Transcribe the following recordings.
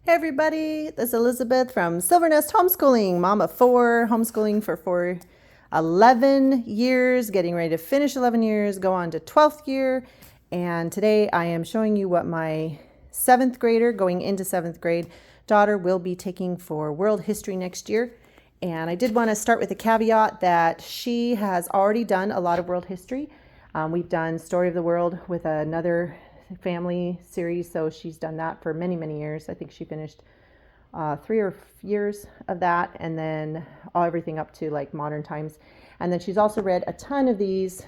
Hey everybody, this is Elizabeth from Silvernest Homeschooling, mom of four, homeschooling for 11 years, getting ready to finish 11 years, go on to 12th year. And today I am showing you what my 7th grader, going into 7th grade, daughter will be taking for world history next year. And I did want to start with a caveat that she has already done a lot of world history. We've done Story of the World with another family series, so she's done that for many, many years. I think she finished 3 years of that, and then everything up to like modern times. And then she's also read a ton of these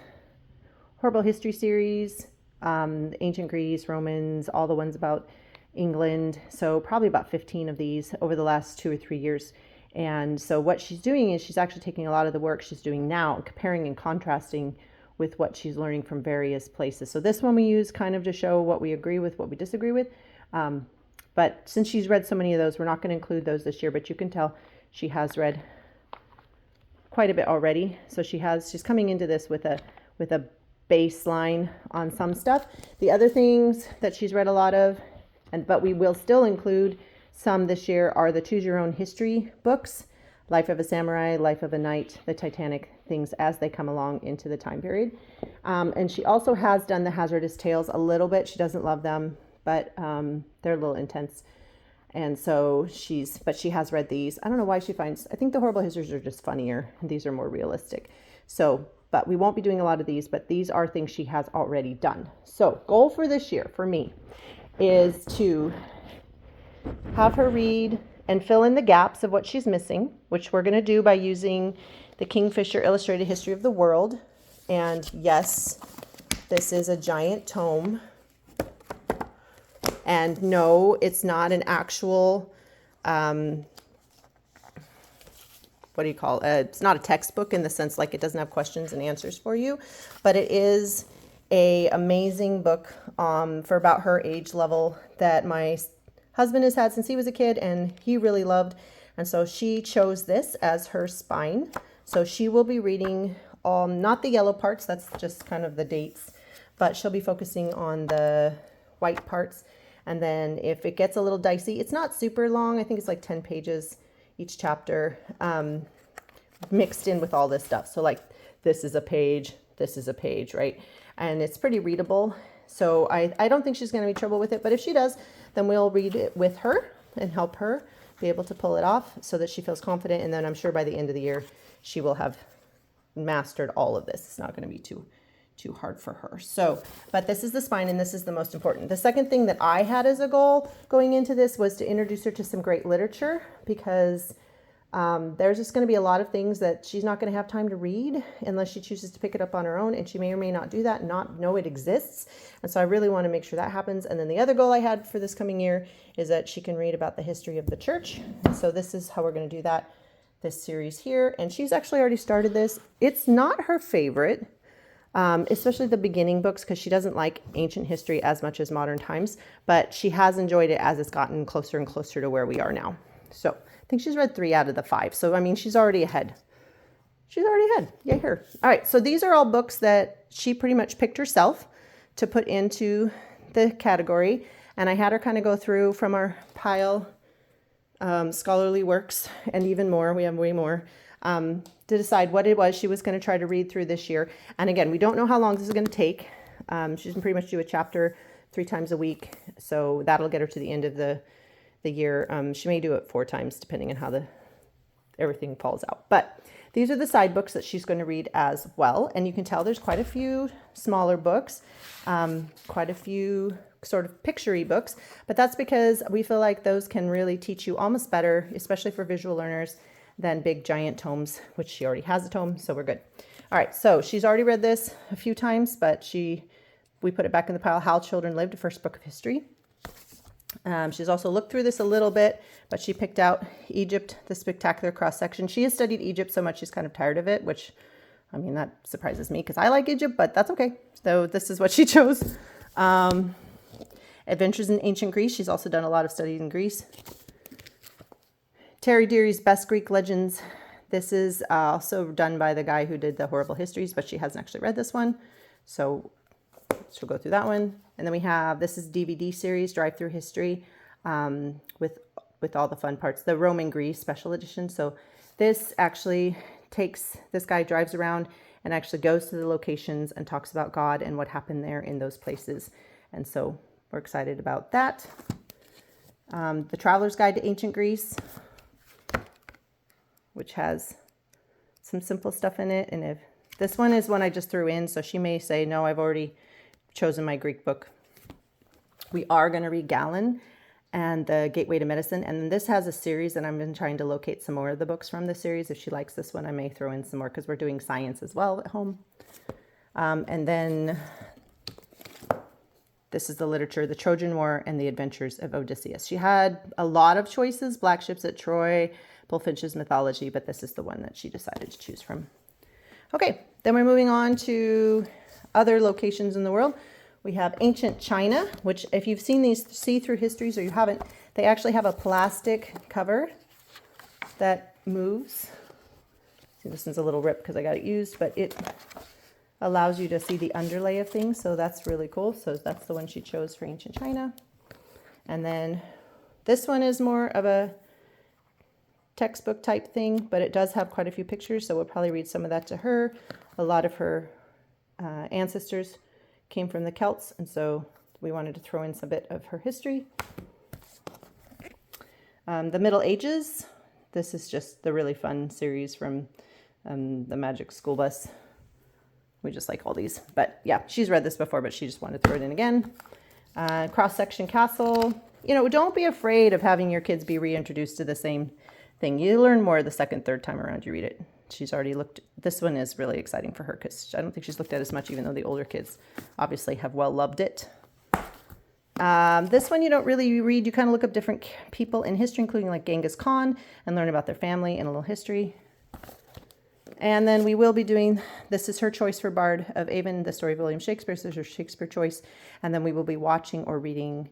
horrible history series, ancient Greece, Romans, all the ones about England. So probably about 15 of these over the last 2 or 3 years. And so what she's doing is she's actually taking a lot of the work she's doing now and comparing and contrasting with what she's learning from various places. So this one we use kind of to show what we agree with, what we disagree with. But since she's read so many of those, we're not going to include those this year, but you can tell she has read quite a bit already. So she's coming into this with a baseline on some stuff. The other things that she's read a lot of, but we will still include some this year, are the Choose Your Own History books, Life of a Samurai, Life of a Knight, the Titanic, things as they come along into the time period. And she also has done the Hazardous Tales a little bit. She doesn't love them, but they're a little intense. And so she has read these. I don't know why I think the horrible histories are just funnier, and these are more realistic. So, but we won't be doing a lot of these, but these are things she has already done. So goal for this year for me is to have her read and fill in the gaps of what she's missing, which we're going to do by using the Kingfisher Illustrated History of the World. And yes, this is a giant tome. And no, it's not an actual, it's not a textbook in the sense like it doesn't have questions and answers for you, but it is a amazing book for about her age level that my husband has had since he was a kid and he really loved. And so she chose this as her spine. So she will be reading not the yellow parts, that's just kind of the dates, but she'll be focusing on the white parts. And then if it gets a little dicey, it's not super long. I think it's like 10 pages each chapter, mixed in with all this stuff. So like this is a page, right? And it's pretty readable. So I don't think she's going to be trouble with it, but if she does, then we'll read it with her and help her be able to pull it off so that she feels confident. And then I'm sure by the end of the year, she will have mastered all of this. It's not going to be too hard for her. So, but this is the spine and this is the most important. The second thing that I had as a goal going into this was to introduce her to some great literature, because there's just going to be a lot of things that she's not going to have time to read unless she chooses to pick it up on her own, and she may or may not do that and not know it exists. And so I really want to make sure that happens. And then the other goal I had for this coming year is that she can read about the history of the church. And so this is how we're going to do that, this series here. And she's actually already started this. It's not her favorite, especially the beginning books, because she doesn't like ancient history as much as modern times, but she has enjoyed it as it's gotten closer and closer to where we are now. So I think she's read 3 out of the 5. So, I mean, she's already ahead. Yay, her. All right. So these are all books that she pretty much picked herself to put into the category. And I had her kind of go through from our pile, scholarly works, and even more. We have way more, to decide what it was she was going to try to read through this year. And again, we don't know how long this is going to take. She's going to pretty much do a chapter 3 times a week. So that'll get her to the end of the year. She may do it 4 times depending on how everything falls out. But these are the side books that she's going to read as well. And you can tell there's quite a few smaller books, quite a few sort of picture-y books, but that's because we feel like those can really teach you almost better, especially for visual learners, than big giant tomes, which she already has a tome, so we're good. All right, so she's already read this a few times, but we put it back in the pile, How Children Lived, the first book of history. She's also looked through this a little bit, but she picked out Egypt, the spectacular cross-section. She has studied Egypt so much she's kind of tired of it, which, I mean, that surprises me because I like Egypt, but that's okay. So this is what she chose. Adventures in Ancient Greece. She's also done a lot of studies in Greece. Terry Deary's Best Greek Legends. This is also done by the guy who did the horrible histories, but she hasn't actually read this one. So she'll go through that one. And then we have, this is DVD series, Drive Through History. with all the fun parts. The Rome and Greece special edition. So this actually this guy drives around and actually goes to the locations and talks about God and what happened there in those places. And so we're excited about that. The Traveler's Guide to Ancient Greece, which has some simple stuff in it. And if this one is one I just threw in, so she may say, no, I've already chosen my Greek book. We are going to read Galen and the Gateway to Medicine. And this has a series, and I've been trying to locate some more of the books from the series. If she likes this one, I may throw in some more because we're doing science as well at home. And then this is the literature, the Trojan War and the Adventures of Odysseus. She had a lot of choices, Black Ships at Troy, Bullfinch's Mythology, but this is the one that she decided to choose from. Okay, then we're moving on to other locations in the world. We have ancient China, which if you've seen these see-through histories or you haven't, they actually have a plastic cover that moves. See, this one's a little ripped because I got it used, but it allows you to see the underlay of things. So that's really cool. So that's the one she chose for ancient China. And then this one is more of a textbook type thing, but it does have quite a few pictures. So we'll probably read some of that to her. A lot of her ancestors came from the Celts, and so we wanted to throw in some bit of her history. The Middle Ages, this is just the really fun series from the Magic School Bus. We just like all these, but yeah, she's read this before, but she just wanted to throw it in again. Cross-section Castle, don't be afraid of having your kids be reintroduced to the same thing. You learn more the second, third time around you read it. She's already looked. This one is really exciting for her because I don't think she's looked at as much, even though the older kids obviously have well loved it. This one you don't really read. You kind of look up different people in history, including like Genghis Khan, and learn about their family and a little history. And then we will be doing, this is her choice for Bard of Avon, the story of William Shakespeare. So this is her Shakespeare choice. And then we will be watching or reading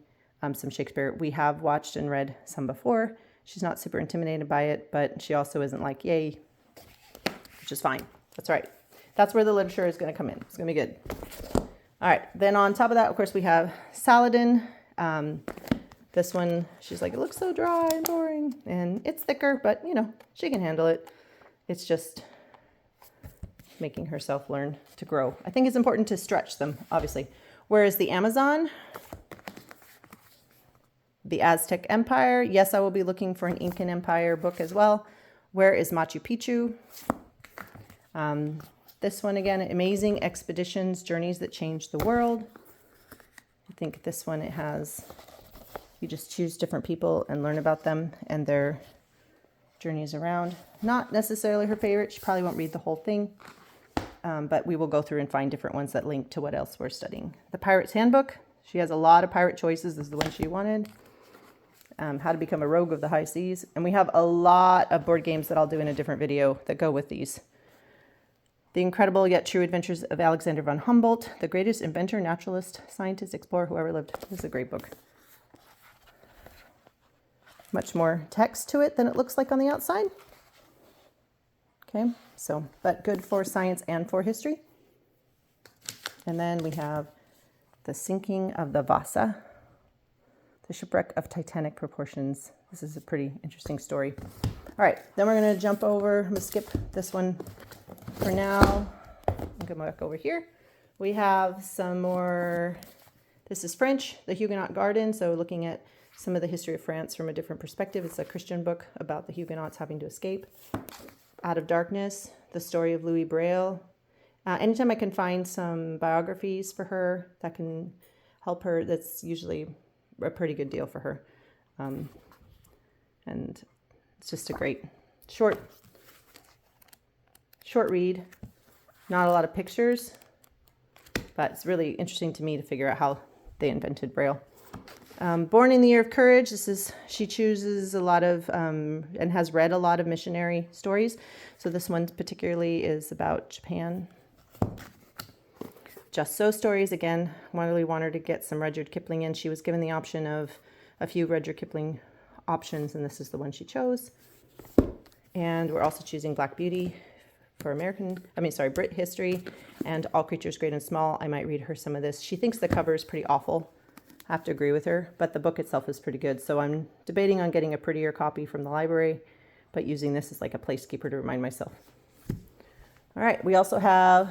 some Shakespeare. We have watched and read some before. She's not super intimidated by it, but she also isn't like, yay, which is fine. That's right. That's where the literature is going to come in. It's going to be good. All right. Then on top of that, of course, we have Saladin. This one, she's like, it looks so dry and boring. And it's thicker, but, she can handle it. It's just making herself learn to grow. I think it's important to stretch them, obviously. Whereas the Amazon, the Aztec Empire, yes, I will be looking for an Incan Empire book as well. Where is Machu Picchu? This one again, Amazing Expeditions, Journeys That Changed the World. I think this one, it has, you just choose different people and learn about them and their journeys around. Not necessarily her favorite. She probably won't read the whole thing. But we will go through and find different ones that link to what else we're studying. The Pirate's Handbook. She has a lot of pirate choices. This is the one she wanted. How to Become a Rogue of the High Seas. And we have a lot of board games that I'll do in a different video that go with these. The Incredible Yet True Adventures of Alexander von Humboldt, the greatest inventor, naturalist, scientist, explorer, whoever lived. This is a great book. Much more text to it than it looks like on the outside. Okay, so, but good for science and for history. And then we have The Sinking of the Vasa, the shipwreck of Titanic proportions. This is a pretty interesting story. All right, then we're going to jump over. I'm going to skip this one for now. I'll go back over here. We have some more. This is French, The Huguenot Garden. So looking at some of the history of France from a different perspective. It's a Christian book about the Huguenots having to escape. Out of Darkness, the story of Louis Braille. Anytime I can find some biographies for her that can help her, that's usually a pretty good deal for her. And it's just a great short read. Not a lot of pictures, but it's really interesting to me to figure out how they invented Braille. Born in the Year of Courage. She chooses a lot of, and has read a lot of missionary stories. So this one particularly is about Japan. Just So Stories. Again, really want her to get some Rudyard Kipling in. She was given the option of a few Rudyard Kipling options, and this is the one she chose. And we're also choosing Black Beauty for Brit history, and All Creatures Great and Small. I might read her some of this. She thinks the cover is pretty awful. have to agree with her, but the book itself is pretty good. So I'm debating on getting a prettier copy from the library, but using this as like a placekeeper to remind myself. All right, we also have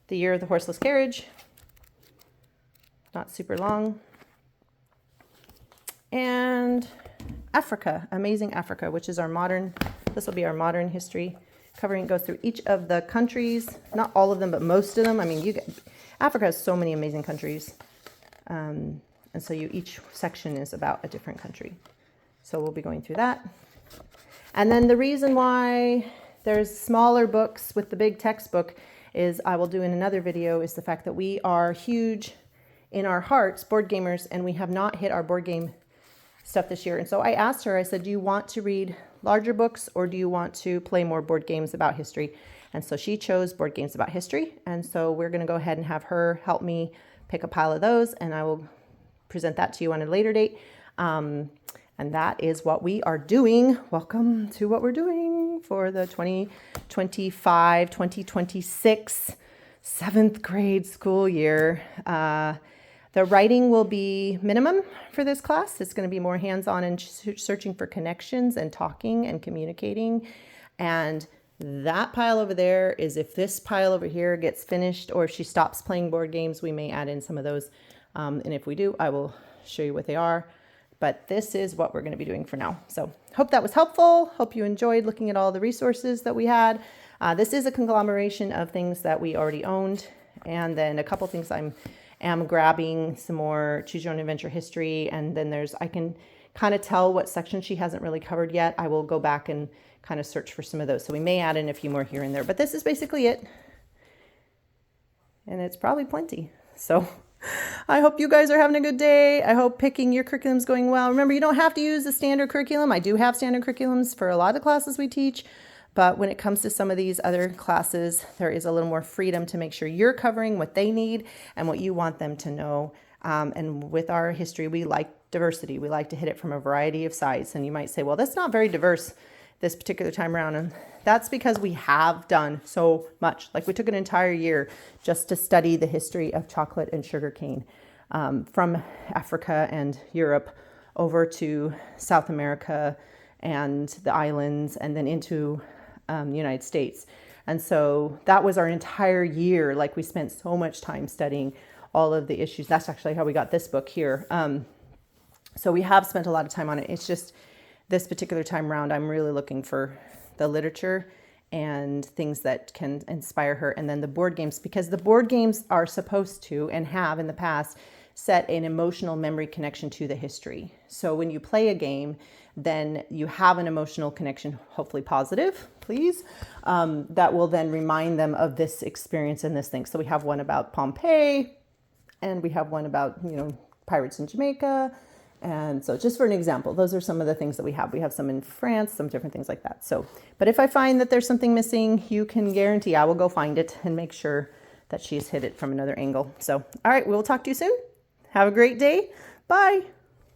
The Year of the Horseless Carriage. Not super long. And Africa, Amazing Africa, which is our modern, this will be our modern history. Covering goes through each of the countries, not all of them, but most of them. I mean, Africa has so many amazing countries. And so each section is about a different country. So we'll be going through that. And then the reason why there's smaller books with the big textbook is, I will do in another video, is the fact that we are huge in our hearts, board gamers, and we have not hit our board game stuff this year. And so I asked her, I said, do you want to read larger books or do you want to play more board games about history? And so she chose board games about history. And so we're going to go ahead and have her help me pick a pile of those, and I will present that to you on a later date. And that is what we are doing. Welcome to what we're doing for the 2025-2026 7th grade school year. The writing will be minimum for this class. It's going to be more hands-on and searching for connections and talking and communicating. And that pile over there is if this pile over here gets finished, or if she stops playing board games, we may add in some of those. And if we do, I will show you what they are. But this is what we're going to be doing for now. So hope that was helpful. Hope you enjoyed looking at all the resources that we had. This is a conglomeration of things that we already owned. And then a couple things I'm grabbing some more Choose Your Own Adventure history. And then I can kind of tell what section she hasn't really covered yet. I will go back and kind of search for some of those. So we may add in a few more here and there, but this is basically it. And it's probably plenty. So I hope you guys are having a good day. I hope picking your curriculum is going well. Remember, you don't have to use the standard curriculum. I do have standard curriculums for a lot of the classes we teach. But when it comes to some of these other classes, there is a little more freedom to make sure you're covering what they need and what you want them to know. And with our history, we like diversity. We like to hit it from a variety of sides. And you might say, well, that's not very diverse this particular time around. And that's because we have done so much. Like we took an entire year just to study the history of chocolate and sugarcane, from Africa and Europe over to South America and the islands, and then into the United States. And so that was our entire year. Like we spent so much time studying all of the issues. That's actually how we got this book here. So we have spent a lot of time on it. It's just this particular time around, I'm really looking for the literature and things that can inspire her. And then the board games, because the board games are supposed to, and have in the past, set an emotional memory connection to the history. So when you play a game, then you have an emotional connection, hopefully positive, please, that will then remind them of this experience and this thing. So we have one about Pompeii, and we have one about, pirates in Jamaica. And so just for an example, those are some of the things that we have. We have some in France, some different things like that. So, but if I find that there's something missing, you can guarantee I will go find it and make sure that she's hit it from another angle. So, all right, we'll talk to you soon. Have a great day. Bye.